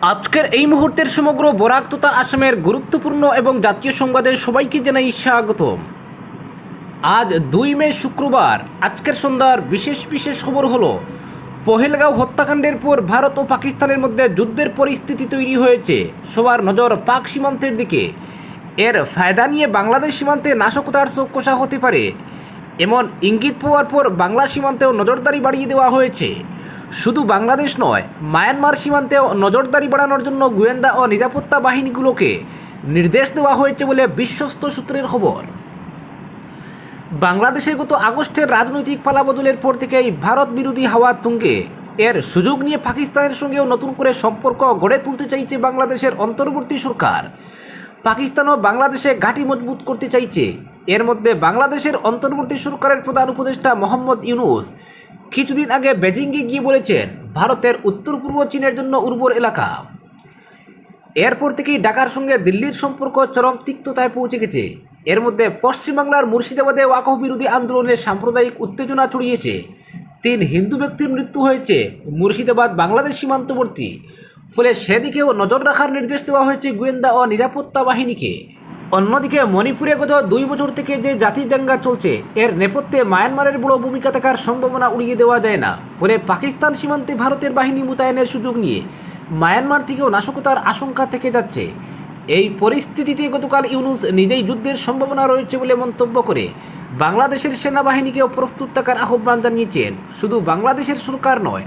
আজকের এই মুহূর্তের সমগ্র বরাক তথা আসামের গুরুত্বপূর্ণ এবং জাতীয় সংবাদে সবাইকে জানাই স্বাগতম। আজ 2 মে শুক্রবার। আজকের সন্ধ্যার বিশেষ বিশেষ খবর হলো, পহেলগাঁও হত্যাকাণ্ডের পর ভারত ও পাকিস্তানের মধ্যে যুদ্ধের পরিস্থিতি তৈরি হয়েছে। সবার নজর পাক সীমান্তের দিকে। এর ফায়দা নিয়ে বাংলাদেশ সীমান্তে নাশকতার চোখ কষা হতে পারে, এমন ইঙ্গিত পাওয়ার পর বাংলা সীমান্তেও নজরদারি বাড়িয়ে দেওয়া হয়েছে। শুধু বাংলাদেশ নয়, মায়ানমার সীমান্তেও নজরদারি বাড়ানোর জন্য গোয়েন্দা ও নিরাপত্তা বাহিনীগুলোকে নির্দেশ দেওয়া হয়েছে বলে বিশ্বস্ত সূত্রের খবর। বাংলাদেশে গত আগস্টের রাজনৈতিক পালাবদলের পর থেকেই ভারত বিরোধী হাওয়া তুঙ্গে। এর সুযোগ নিয়ে পাকিস্তানের সঙ্গেও নতুন করে সম্পর্ক গড়ে তুলতে চাইছে বাংলাদেশের অন্তর্বর্তী সরকার। পাকিস্তানও বাংলাদেশে ঘাঁটি মজবুত করতে চাইছে। এর মধ্যে বাংলাদেশের অন্তর্বর্তী সরকারের প্রধান উপদেষ্টা মোহাম্মদ ইউনূস কিছুদিন আগে বেজিংয়ে গিয়ে বলেছেন, ভারতের উত্তর পূর্ব চীনের জন্য উর্বর এলাকা। এরপর থেকেই ঢাকার সঙ্গে দিল্লির সম্পর্ক চরম তিক্ততায় পৌঁছে গেছে। এর মধ্যে পশ্চিমবাংলার মুর্শিদাবাদে ওয়াকফ বিরোধী আন্দোলনে সাম্প্রদায়িক উত্তেজনা ছড়িয়েছে। 3 হিন্দু ব্যক্তির মৃত্যু হয়েছে মুর্শিদাবাদ বাংলাদেশ সীমান্তবর্তী। ফলে সেদিকেও নজর রাখার নির্দেশ দেওয়া হয়েছে গোয়েন্দা ও নিরাপত্তা বাহিনীকে। অন্যদিকে মণিপুরে গত 2 বছর থেকে যে জাতি দাঙ্গা চলছে, এর নেপথ্যে মায়ানমারের বড় ভূমিকা থাকার সম্ভাবনা উড়িয়ে দেওয়া যায় না। ফলে পাকিস্তান সীমান্তে ভারতের বাহিনী মোতায়েনের সুযোগ নিয়ে মায়ানমার থেকেও নাশকতার আশঙ্কা থেকে যাচ্ছে। এই পরিস্থিতিতে গতকাল ইউনূস নিজেই যুদ্ধের সম্ভাবনা রয়েছে বলে মন্তব্য করে বাংলাদেশের সেনাবাহিনীকেও প্রস্তুত থাকার আহ্বান জানিয়েছেন। শুধু বাংলাদেশের সরকার নয়,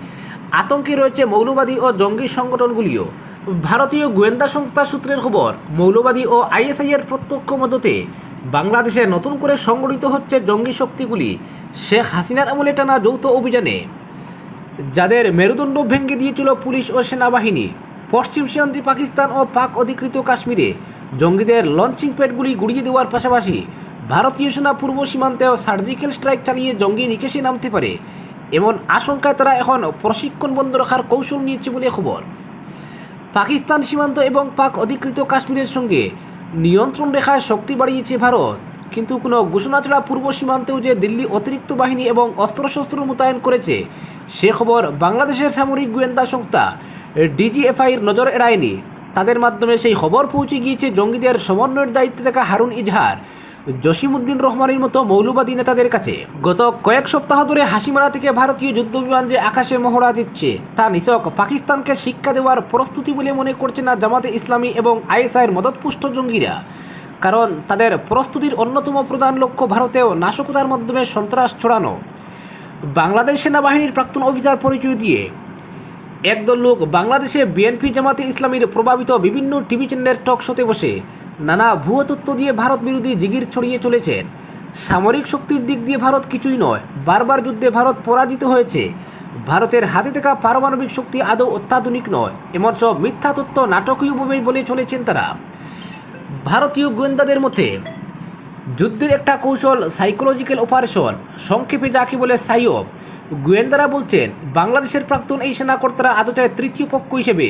আতঙ্কে রয়েছে মৌলবাদী ও জঙ্গি সংগঠনগুলিও। ভারতীয় গোয়েন্দা সংস্থা সূত্রের খবর, মৌলবাদী ও আইএসআইয়ের প্রত্যক্ষ মদতে বাংলাদেশে নতুন করে সংগঠিত হচ্ছে জঙ্গি শক্তিগুলি। শেখ হাসিনার আমলে টানা যৌথ অভিযানে যাদের মেরুদণ্ড ভেঙে দিয়েছিল পুলিশ ও সেনাবাহিনী, পশ্চিম সীমান্তে পাকিস্তান ও পাক অধিকৃত কাশ্মীরে জঙ্গিদের লঞ্চিং প্যাডগুলি গুড়িয়ে দেওয়ার পাশাপাশি ভারতীয় সেনা পূর্ব সীমান্তেও সার্জিক্যাল স্ট্রাইক চালিয়ে জঙ্গি নিকেশে নামতে পারে, এমন আশঙ্কায় তারা এখন প্রশিক্ষণ বন্ধ রাখার কৌশল নিয়েছে বলে খবর। পাকিস্তান সীমান্ত এবং পাক অধিকৃত কাশ্মীরের সঙ্গে নিয়ন্ত্রণ রেখায় শক্তি বাড়িয়েছে ভারত, কিন্তু কোনো ঘোষণা ছাড়া পূর্ব সীমান্তেও যে দিল্লি অতিরিক্ত বাহিনী এবং অস্ত্রশস্ত্র মোতায়েন করেছে, সে খবর বাংলাদেশের সামরিক গোয়েন্দা সংস্থা ডিজিএফআইয়ের নজর এড়ায়নি। তাদের মাধ্যমে সেই খবর পৌঁছে গিয়েছে জঙ্গিদের সমন্বয়ের দায়িত্বে থাকা হারুন ইজহার, জসিমউদ্দিন রহমানের মতো মৌলবাদী নেতাদের কাছে। গত কয়েক সপ্তাহ ধরে হাসিমারা থেকে ভারতীয় যুদ্ধবিমান যে আকাশে মহড়া দিচ্ছে, তা নিছক পাকিস্তানকে শিক্ষা দেওয়ার প্রস্তুতি বলে মনে করছে না জামাতে ইসলামী এবং আইএসআইয়ের মদতপুষ্ট জঙ্গিরা। কারণ তাদের প্রস্তুতির অন্যতম প্রধান লক্ষ্য ভারতেও নাশকতার মাধ্যমে সন্ত্রাস ছড়ানো। বাংলাদেশ সেনাবাহিনীর প্রাক্তন অফিসার পরিচয় দিয়ে একদল লোক বাংলাদেশে বিএনপি জামাতে ইসলামীর প্রভাবিত বিভিন্ন টিভি চ্যানেলের টক শোতে বসে নানা ভুয়ো তথ্য দিয়ে ভারত বিরোধী জিগির ছড়িয়ে চলেছেন। সামরিক শক্তির দিক দিয়ে ভারত কিছুই নয়, বারবার যুদ্ধে ভারত পরাজিত হয়েছে, ভারতের হাতে থাকা পারমাণবিক শক্তি আদৌ অত্যাধুনিক নয়, এমন সব মিথ্যা তথ্য নাটকীয়ভাবে বলে চলেছেন তারা। ভারতীয় গোয়েন্দাদের মতে যুদ্ধের একটা কৌশল সাইকোলজিক্যাল অপারেশন, সংক্ষেপে যাকে বলে সাইয়ব। গোয়েন্দারা বলছেন, বাংলাদেশের প্রাক্তন এই সেনাকর্তারা আদতে তৃতীয় পক্ষ হিসেবে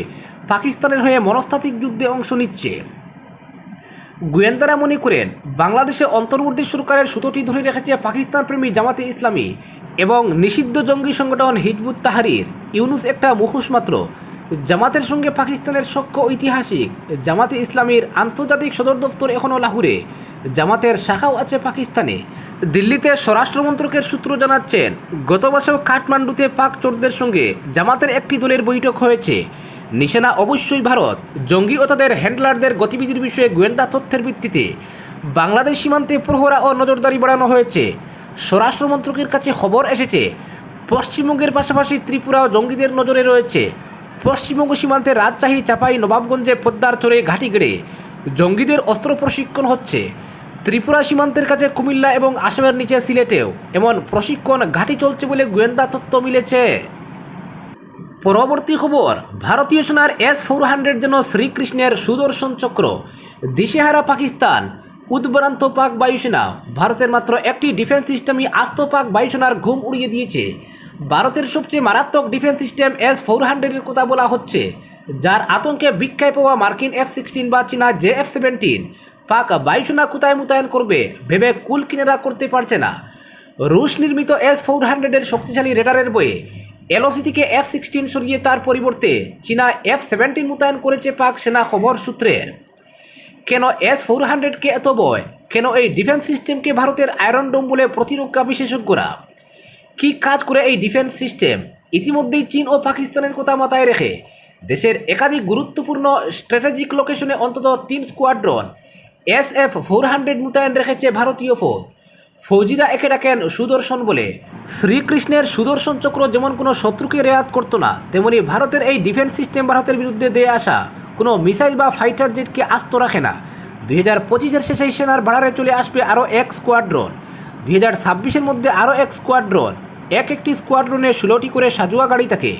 পাকিস্তানের হয়ে মনস্তাত্ত্বিক যুদ্ধে অংশ নিচ্ছে। গোয়েন্দারা মনে করেন, বাংলাদেশে অন্তর্বর্তী সরকারের সুতোটি ধরে রেখেছে পাকিস্তান প্রেমী জামাতে ইসলামী এবং নিষিদ্ধ জঙ্গি সংগঠন হিজবুত তাহরির। ইউনূস একটা মুখোশ মাত্র। জামাতের সঙ্গে পাকিস্তানের সখ্য ঐতিহাসিক। জামাতে ইসলামীর আন্তর্জাতিক সদর দপ্তর এখনও লাহোরে, জামাতের শাখাও আছে পাকিস্তানে। দিল্লিতে স্বরাষ্ট্র মন্ত্রকের সূত্র জানাচ্ছেন, গত মাসেও কাঠমান্ডুতে পাক চোরদের সঙ্গে জামাতের একটি দলের বৈঠক হয়েছে। নিশানা অবশ্যই ভারত। জঙ্গি ও তাদের হ্যান্ডলারদের গতিবিধির বিষয়ে গোয়েন্দা তথ্যের ভিত্তিতে বাংলাদেশ সীমান্তে প্রহরা ও নজরদারি বাড়ানো হয়েছে। স্বরাষ্ট্র মন্ত্রকের কাছে খবর এসেছে, পশ্চিমবঙ্গের পাশাপাশি ত্রিপুরাও জঙ্গিদের নজরে রয়েছে। পশ্চিমবঙ্গ সীমান্তে রাজশাহী, চাপাই, নবাবগঞ্জে, পদ্মার চরে ঘাঁটি গেড়ে জঙ্গিদের অস্ত্র প্রশিক্ষণ হচ্ছে। ত্রিপুরা সীমান্তের কাছে কুমিল্লা এবং আসামের নিচে সিলেটেও এমন প্রশিক্ষণ ঘাঁটি চলছে বলে গোয়েন্দা তথ্য মিলেছে। পরবর্তী খবর, ভারতীয় সেনার S-400 যেন শ্রীকৃষ্ণের সুদর্শন চক্র। দিশেহারা পাকিস্তান, উদ্ভ্রান্ত পাক বায়ুসেনা। ভারতের মাত্র একটি ডিফেন্স সিস্টেমই আস্ত পাক বায়ুসেনার ঘুম উড়িয়ে দিয়েছে। ভারতের সবচেয়ে মারাত্মক ডিফেন্স সিস্টেম S-400 এর কথা বলা হচ্ছে, যার আতঙ্কে ভিক্ষায় পাওয়া মার্কিন F-16 বা চীনা JF-17 পাক বায়ুসেনা কোথায় মোতায়েন করবে ভেবে কুল কিনারা করতে পারছে না। রুশ নির্মিত S-400 এর শক্তিশালী রেডারের বয়ে এলওসি থেকে F-16 সরিয়ে তার পরিবর্তে চীনা F-17 মোতায়েন করেছে পাক সেনা খবর সূত্রের। কেন S-400কে এত ভয়? কেন এই ডিফেন্স সিস্টেমকে ভারতের আয়রন ডোম বলে প্রতিরক্ষা বিশেষজ্ঞরা? কী কাজ করে এই ডিফেন্স সিস্টেম? ইতিমধ্যেই চীন ও পাকিস্তানের কথা মাথায় রেখে দেশের একাধিক গুরুত্বপূর্ণ স্ট্র্যাটেজিক লোকেশনে অন্তত 3 স্কোয়াড্রন SF-400 মোতায়েন রেখেছে ভারতীয় ফৌজ। ফৌজিরা একে ডাকেন সুদর্শন বলে। শ্রীকৃষ্ণের সুদর্শন চক্র যেমন কোনো শত্রুকে রেয়াত করতো না, তেমনি ভারতের এই ডিফেন্স সিস্টেম ভারতের বিরুদ্ধে দিয়ে আসা কোনো মিসাইল বা ফাইটার জেটকে আস্ত রাখে না। 2025-এর শেষেই সেনার ভাড়ারে চলে আসবে আরও 1 স্কোয়াড্রন, 2026-এর মধ্যে আরও 1 স্কোয়াড্রন। একটি স্কোয়াড্রনে 16টি করে সাজোয়া গাড়ি থাকে।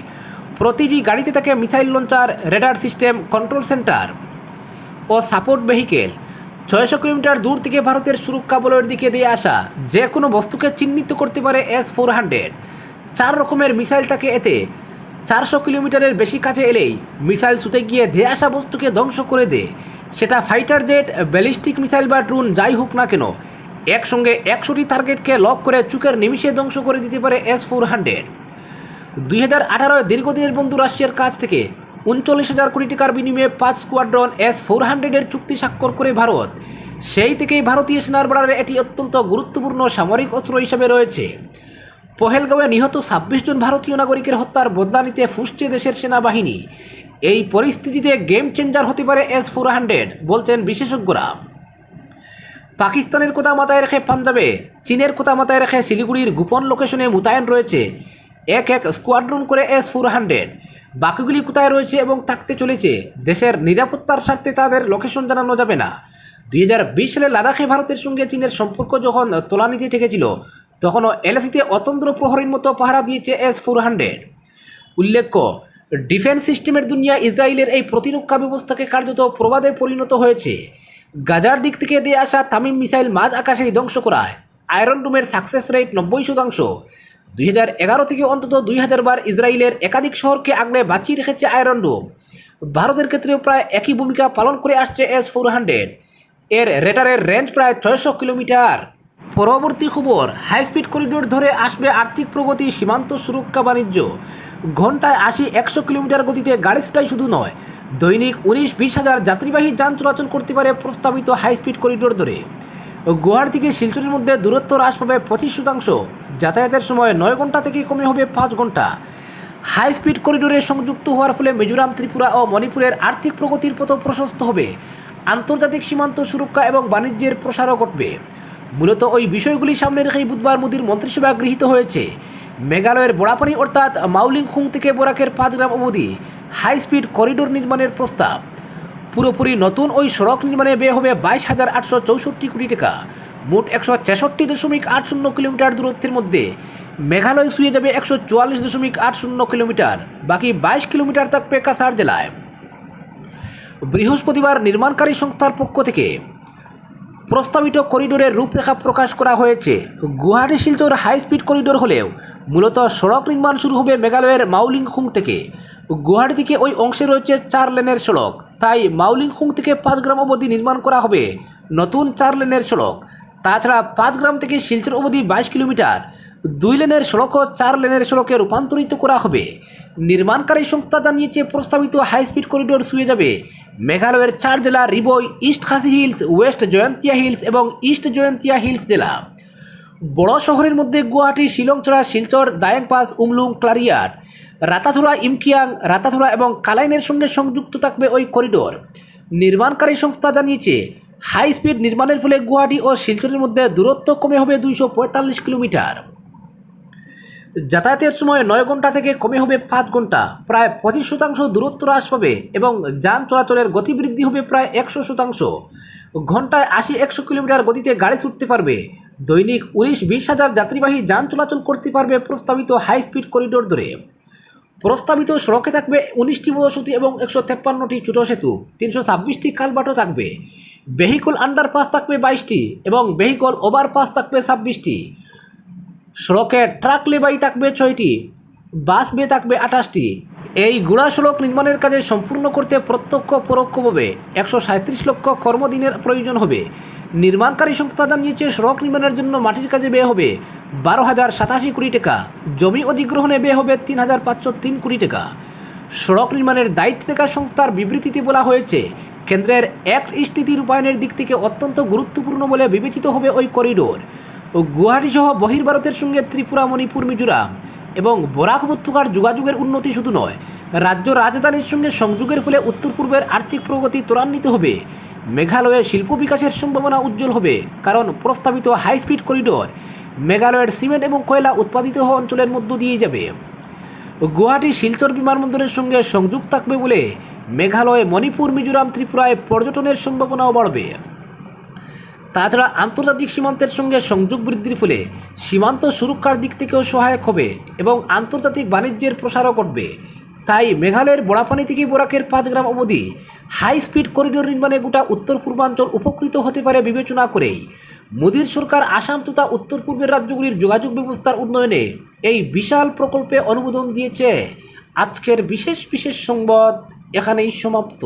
প্রতিটি গাড়িতে থাকে missile launcher, radar system, control centre ও সাপোর্ট ভেহিকেল। 600 কিলোমিটার দূর থেকে ভারতের সুরক্ষা বলয়ের দিকে দিয়ে আসা যে কোনো বস্তুকে চিহ্নিত করতে পারে S-400। 4 রকমের মিসাইল থাকে এতে। 400 কিলোমিটারের বেশি কাছে এলেই মিসাইল ছুটে গিয়ে ধেয়ে আসা বস্তুকে ধ্বংস করে দেয়। সেটা ফাইটার জেট, ব্যালিস্টিক মিসাইল বা ড্রোন যাই হোক না কেন, একসঙ্গে 100টি টার্গেটকে লক করে চুকের নিমিষে ধ্বংস করে দিতে পারে S-400। 2018-এ দীর্ঘদিনের বন্ধু রাশিয়ার কাছ থেকে 39,000 কোটি টাকার বিনিময়ে 5 স্কোয়াড্রন S-400-এর চুক্তি স্বাক্ষর করে ভারত। সেই থেকেই ভারতীয় সেনার বর্ডারে এটি অত্যন্ত গুরুত্বপূর্ণ সামরিক অস্ত্র হিসেবে রয়েছে। পহেলগাঁওয়ে নিহত 26 জন ভারতীয় নাগরিকের হত্যার বদলা নিতে ফুসছে দেশের সেনাবাহিনী। এই পরিস্থিতিতে গেম চেঞ্জার হতে পারে S-400 বলছেন বিশেষজ্ঞরা। পাকিস্তানের কথা মাথায় রেখে পাঞ্জাবে, চীনের কথা মাথায় রেখে শিলিগুড়ির গোপন লোকেশনে মোতায়েন রয়েছে এক স্কোয়াড্রন করে S-400। বাকিগুলি কোথায় রয়েছে এবং থাকতে চলেছে দেশের নিরাপত্তার স্বার্থে তাদের লোকেশন জানানো যাবে না। 2020 সালে লাদাখে ভারতের সঙ্গে চীনের সম্পর্ক যখন তলানিতে ঠেকেছিল, তখনও এলএসিতে অতন্ত্র প্রহরীর মতো পাহারা দিয়েছে S-400। উল্লেখ্য, ডিফেন্স সিস্টেমের দুনিয়া ইসরায়েলের এই প্রতিরক্ষা ব্যবস্থাকে কার্যত প্রবাদে পরিণত হয়েছে। গাজার দিক থেকে দিয়ে আসা তামিম মিসাইল মাঝ আকাশেই ধ্বংস করায়। Iron ডোমের success rate 90%। 2011 থেকে অন্তত 2000 বার ইসরায়েলের একাধিক শহরকে আগলে বাঁচিয়ে রেখেছে আয়রন ডোম। ভারতের ক্ষেত্রেও প্রায় একই ভূমিকা পালন করে আসছে S-400। এর রেডারের রেঞ্জ প্রায় 600 কিলোমিটার। পরবর্তী খবর, হাই স্পিড করিডোর ধরে আসবে আর্থিক প্রগতি, সীমান্ত সুরক্ষা, বাণিজ্য। ঘন্টায় 80-100 কিলোমিটার গতিতে গাড়ি ছুটাই শুধু নয়, দৈনিক 19-20 হাজার যাত্রীবাহী যান চলাচল করতে পারে প্রস্তাবিত হাই স্পিড করিডোর ধরে। গুয়াহাটি থেকে শিলচরের মধ্যে দূরত্ব হ্রাস পাবে 25%। যাতায়াতের সময় 9 ঘন্টা থেকে কমে হবে 5 ঘন্টা। হাই স্পিড করিডোরে সংযুক্ত হওয়ার ফলে মিজোরাম, ত্রিপুরা ও মণিপুরের আর্থিক প্রগতির পথ প্রশস্ত হবে। আন্তর্জাতিক সীমান্ত সুরক্ষা এবং বাণিজ্যের প্রসারও ঘটবে। মূলত ওই বিষয়গুলি সামনে রেখেই বুধবার মোদীর মন্ত্রিসভা গৃহীত হয়েছে মেঘালয়ের বড়াপানি অর্থাৎ মাউলিংখুং থেকে বরাকের 5 গ্রাম অবধি হাই স্পিড করিডোর নির্মাণের প্রস্তাব। পুরোপুরি নতুন ওই সড়ক নির্মাণে ব্যয় হবে 22,864 কোটি টাকা। মোট 166.80 কিলোমিটার দূরত্বের মধ্যে মেঘালয় ছুঁয়ে যাবে 144.80 কিলোমিটার। বাকি 22 কিলোমিটার থাকবে কাছাড় জেলায়। বৃহস্পতিবার নির্মাণকারী সংস্থার পক্ষ থেকে প্রস্তাবিত করিডোরের রূপরেখা প্রকাশ করা হয়েছে। Guwahati Silchar high speed corridor হলেও মূলত সড়ক নির্মাণ শুরু হবে মেঘালয়ের মাউলিংখুং থেকে। গুয়াহাটি থেকে ওই অংশে রয়েছে 4 লেনের সড়ক, তাই মাউলিংখুং থেকে 5 গ্রাম অবধি নির্মাণ করা হবে নতুন 4 লেনের সড়ক। তাছাড়া 5 গ্রাম থেকে শিলচর অবধি 22 কিলোমিটার 2 লেনের সড়ক ও 4 লেনের সড়কে রূপান্তরিত করা হবে। নির্মাণকারী সংস্থা জানিয়েছে প্রস্তাবিত হাই স্পিড করিডোর ছুঁয়ে যাবে মেঘালয়ের 4 জেলা রিবই, ইস্ট খাসি হিলস, ওয়েস্ট জয়ন্তিয়া হিলস এবং ইস্ট জয়ন্তিয়া হিলস জেলা। বড় শহরের মধ্যে গুয়াহাটি, শিলংছড়া, শিলচর, দায়াং পাস, উমলুং, ক্লারিয়াট, রাতাথোড়া, ইমকিয়াং, রাতাথোড়া এবং কালাইনের সঙ্গে সংযুক্ত থাকবে ওই করিডোর। নির্মাণকারী সংস্থা জানিয়েছে হাই স্পিড নির্মাণের ফলে গুয়াহাটি ও শিলচরের মধ্যে দূরত্ব কমে হবে 245 কিলোমিটার। যাতায়াতের সময় 9 ঘন্টা থেকে কমে হবে 5 ঘন্টা। প্রায় 25% দূরত্ব হ্রাস পাবে এবং যান চলাচলের গতি বৃদ্ধি হবে প্রায় 100%। ঘন্টায় 80-100 কিলোমিটার গতিতে গাড়ি ছুটতে পারবে। দৈনিক 19-20 হাজার যাত্রীবাহী যান চলাচল করতে পারবে প্রস্তাবিত হাই স্পিড করিডোর ধরে। প্রস্তাবিত সড়কে থাকবে 19টি বড় সেতু এবং 153টি ছোট সেতু, 326টি খালবাটও থাকবে। ভেহিকল আন্ডারপাস থাকবে 22টি এবং ভেহিকল ওভারপাস থাকবে 26টি। সড়কে ট্রাক লেবাই থাকবে 6টি, বাস বে থাকবে 28টি। এই গুড়া সড়ক নির্মাণের কাজে সম্পূর্ণ করতে প্রত্যক্ষ পরোক্ষভাবে 137 লক্ষ কর্মদিনের প্রয়োজন হবে। নির্মাণকারী সংস্থা জানিয়েছে সড়ক নির্মাণের জন্য মাটির কাজে ব্যয় হবে 12,087 কোটি টাকা, জমি অধিগ্রহণে ব্যয় হবে 3,503 কোটি টাকা। সড়ক নির্মাণের দায়িত্বে থাকা সংস্থার বিবৃতিতে বলা হয়েছে, কেন্দ্রের অ্যাক্ট ইস্ট নীতি রূপায়ণের দিক থেকে অত্যন্ত গুরুত্বপূর্ণ বলে বিবেচিত হবে ওই করিডোর। ও গুয়াহাটি সহ বহির্ভারতের সঙ্গে ত্রিপুরা, মণিপুর, মিজোরাম এবং বরাক উপত্যকার যোগাযোগের উন্নতি শুধু নয়, রাজ্য রাজধানীর সঙ্গে সংযোগের ফলে উত্তর পূর্বের আর্থিক প্রগতি ত্বরান্বিত হবে। মেঘালয়ে শিল্প বিকাশের সম্ভাবনা উজ্জ্বল হবে, কারণ প্রস্তাবিত হাই স্পিড করিডোর মেঘালয়ের সিমেন্ট এবং কয়লা উৎপাদিত হওয়া অঞ্চলের মধ্য দিয়ে যাবে। গুয়াহাটি শিলচর বিমানবন্দরের সঙ্গে সংযোগ থাকবে বলে মেঘালয়, মণিপুর, মিজোরাম, ত্রিপুরায় পর্যটনের সম্ভাবনাও বাড়বে। তাছাড়া আন্তর্জাতিক সীমান্তের সঙ্গে সংযোগ বৃদ্ধির ফলে সীমান্ত সুরক্ষার দিক থেকেও সহায়ক হবে এবং আন্তর্জাতিক বাণিজ্যের প্রসারও ঘটবে। তাই মেঘালয়ের বড়াপানি থেকে বরাকের 5 গ্রাম অবধি হাই স্পিড করিডোর নির্মাণে গোটা উত্তর পূর্বাঞ্চল উপকৃত হতে পারে বিবেচনা করেই মোদীর সরকার আসাম তথা উত্তর পূর্বের রাজ্যগুলির যোগাযোগ ব্যবস্থার উন্নয়নে এই বিশাল প্রকল্পে অনুমোদন দিয়েছে। আজকের বিশেষ সংবাদ এখানেই সমাপ্ত।